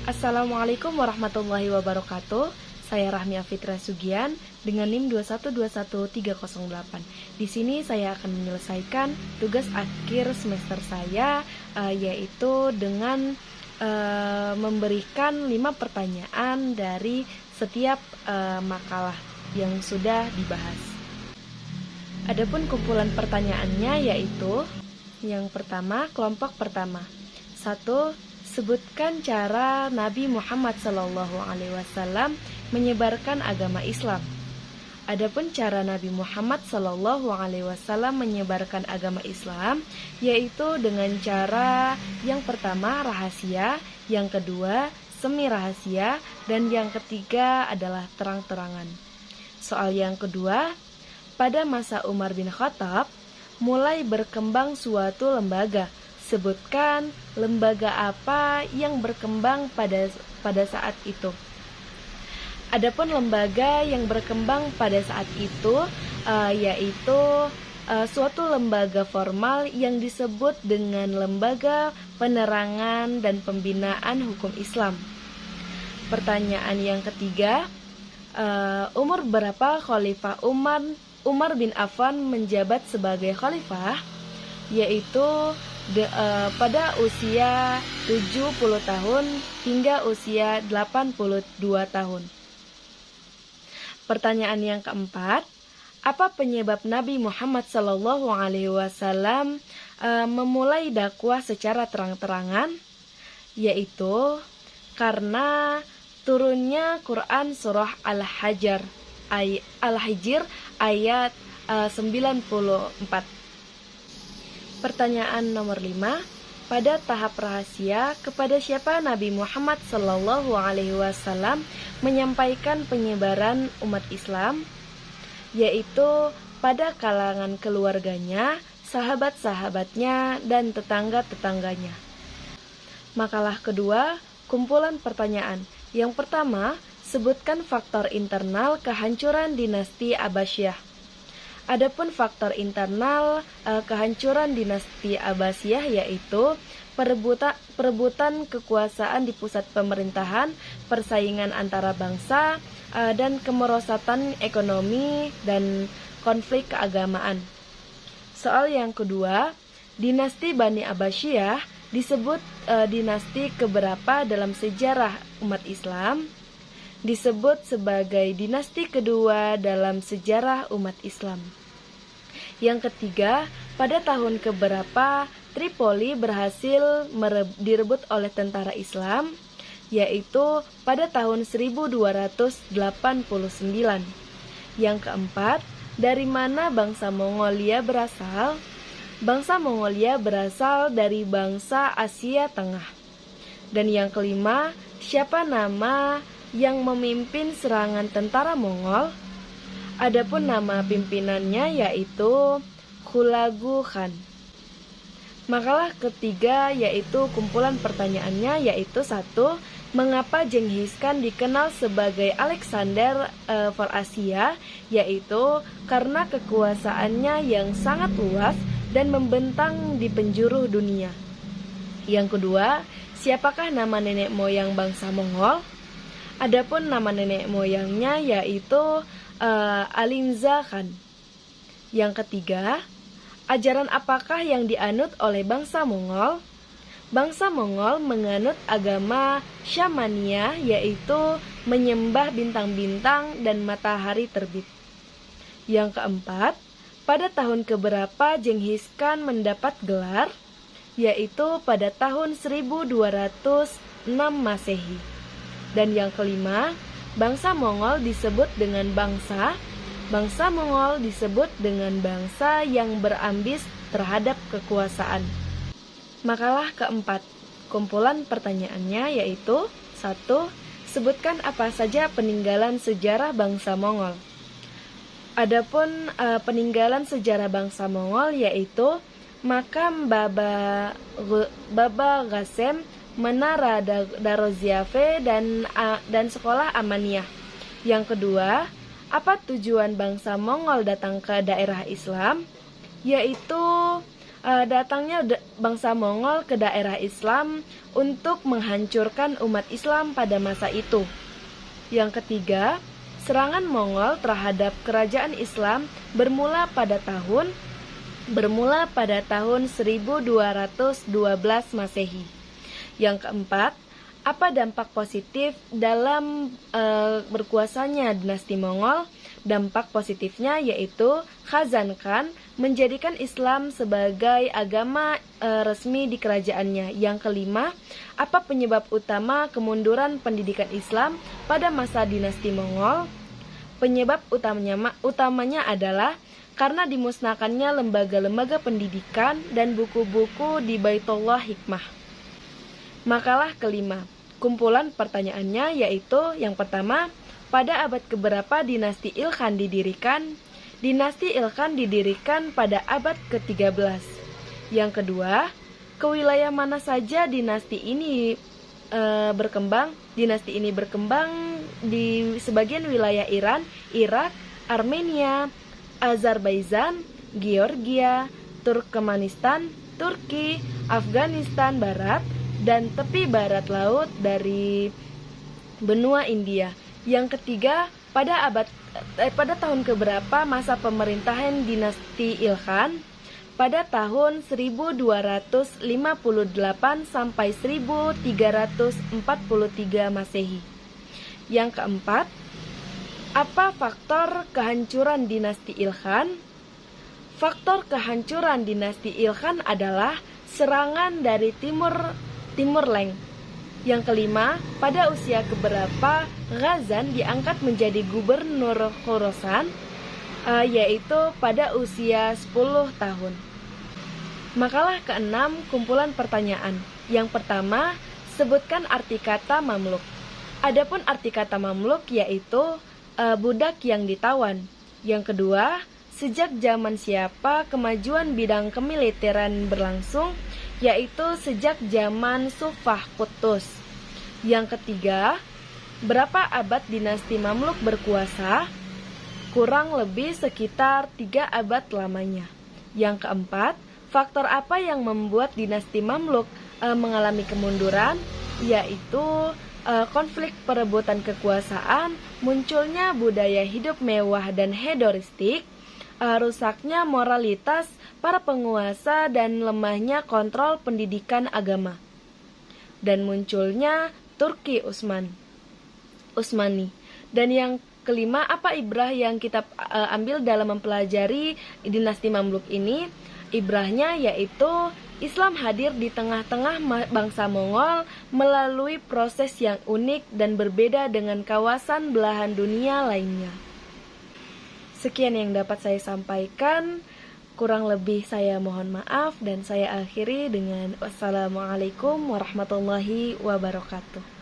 Assalamualaikum warahmatullahi wabarakatuh. Saya Rahmi Afitra Sugian dengan NIM 2121308. Di sini saya akan menyelesaikan tugas akhir semester saya, yaitu dengan memberikan 5 pertanyaan dari setiap makalah yang sudah dibahas. Adapun kumpulan pertanyaannya yaitu yang pertama, kelompok pertama. 1. Sebutkan cara Nabi Muhammad SAW menyebarkan agama Islam. Adapun cara Nabi Muhammad SAW menyebarkan agama Islam yaitu dengan cara yang pertama rahasia, yang kedua semi rahasia, dan yang ketiga adalah terang-terangan. Soal yang kedua, pada masa Umar bin Khattab mulai berkembang suatu lembaga. Sebutkan lembaga apa yang berkembang pada saat itu. Adapun lembaga yang berkembang pada saat itu yaitu suatu lembaga formal yang disebut dengan Lembaga Penerangan dan Pembinaan Hukum Islam. Pertanyaan yang ketiga, umur berapa Khalifah Umar bin Affan menjabat sebagai khalifah? Yaitu pada usia 70 tahun hingga usia 82 tahun. Pertanyaan yang keempat, apa penyebab Nabi Muhammad SAW memulai dakwah secara terang-terangan? Yaitu karena turunnya Quran surah Al-Hijr ayat 94. Pertanyaan nomor 5, pada tahap rahasia kepada siapa Nabi Muhammad SAW menyampaikan penyebaran umat Islam? Yaitu pada kalangan keluarganya, sahabat-sahabatnya, dan tetangga-tetangganya. Makalah kedua, kumpulan pertanyaan. Yang pertama, sebutkan faktor internal kehancuran dinasti Abbasiyah. Adapun faktor internal kehancuran dinasti Abbasiyah yaitu perebutan kekuasaan di pusat pemerintahan, persaingan antara bangsa, dan kemerosatan ekonomi dan konflik keagamaan. Soal yang kedua, dinasti Bani Abbasiyah disebut dinasti keberapa dalam sejarah umat Islam? Disebut sebagai dinasti kedua dalam sejarah umat Islam. Yang ketiga, pada tahun keberapa Tripoli berhasil direbut oleh tentara Islam? Yaitu pada tahun 1289. Yang keempat, dari mana bangsa Mongolia berasal? Bangsa Mongolia berasal dari bangsa Asia Tengah. Dan yang kelima, siapa nama yang memimpin serangan tentara Mongol? Adapun nama pimpinannya yaitu Hulagu Khan. Makalah ketiga yaitu kumpulan pertanyaannya yaitu 1. Mengapa Genghis Khan dikenal sebagai Alexander for Asia? Yaitu karena kekuasaannya yang sangat luas dan membentang di penjuru dunia. Yang kedua, siapakah nama nenek moyang bangsa Mongol? Adapun nama nenek moyangnya yaitu Alinza Khan. Yang ketiga, ajaran apakah yang dianut oleh bangsa Mongol? Bangsa Mongol menganut agama Syamania, yaitu menyembah bintang-bintang dan matahari terbit. Yang keempat, pada tahun keberapa Genghis Khan mendapat gelar? Yaitu pada tahun 1206 Masehi. Dan yang kelima, bangsa Mongol disebut dengan bangsa Mongol disebut dengan bangsa yang berambis terhadap kekuasaan. Makalah keempat, kumpulan pertanyaannya yaitu 1. Sebutkan apa saja peninggalan sejarah bangsa Mongol. Adapun peninggalan sejarah bangsa Mongol yaitu makam Baba Ghasem, Menara Darozyafe, dan sekolah Amaniyah. Yang kedua, apa tujuan bangsa Mongol datang ke daerah Islam? Yaitu Datangnya bangsa Mongol ke daerah Islam untuk menghancurkan umat Islam pada masa itu. Yang ketiga, serangan Mongol terhadap kerajaan Islam bermula pada tahun 1212 Masehi. Yang keempat, apa dampak positif dalam berkuasanya dinasti Mongol? Dampak positifnya yaitu Khazan Khan menjadikan Islam sebagai agama resmi di kerajaannya. Yang kelima, apa penyebab utama kemunduran pendidikan Islam pada masa dinasti Mongol? Penyebab utamanya adalah karena dimusnahkannya lembaga-lembaga pendidikan dan buku-buku di Baitullah Hikmah. Makalah kelima, kumpulan pertanyaannya yaitu yang pertama, pada abad keberapa dinasti Ilkhan didirikan? Dinasti Ilkhan didirikan pada abad ke-13. Yang kedua, ke wilayah mana saja dinasti ini berkembang? Dinasti ini berkembang di sebagian wilayah Iran, Irak, Armenia, Azerbaijan, Georgia, Turkmenistan, Turki, Afghanistan Barat, dan tepi barat laut dari benua India. Yang ketiga, pada tahun keberapa masa pemerintahan dinasti Ilkhan? Pada tahun 1258 sampai 1343 Masehi. Yang keempat, apa faktor kehancuran dinasti Ilkhan? Faktor kehancuran dinasti Ilkhan adalah serangan dari Timur Leng. Yang kelima, pada usia keberapa Ghazan diangkat menjadi gubernur Khorasan, yaitu pada usia 10 tahun. Makalah keenam, kumpulan pertanyaan. Yang pertama, sebutkan arti kata mamluk. Adapun arti kata mamluk yaitu budak yang ditawan. Yang kedua, sejak zaman siapa kemajuan bidang kemiliteran berlangsung, yaitu sejak zaman Sufah Qutuz. Yang ketiga, berapa abad dinasti Mamluk berkuasa? Kurang lebih sekitar 3 abad lamanya. Yang keempat, faktor apa yang membuat dinasti Mamluk mengalami kemunduran? Yaitu konflik perebutan kekuasaan, munculnya budaya hidup mewah dan hedonistik, rusaknya moralitas para penguasa dan lemahnya kontrol pendidikan agama, dan munculnya Turki Utsmani. Dan yang kelima, apa ibrah yang kita ambil dalam mempelajari dinasti Mamluk ini? Ibrahnya yaitu Islam hadir di tengah-tengah bangsa Mongol melalui proses yang unik dan berbeda dengan kawasan belahan dunia lainnya. Sekian yang dapat saya sampaikan. Kurang lebih saya mohon maaf dan saya akhiri dengan wassalamualaikum warahmatullahi wabarakatuh.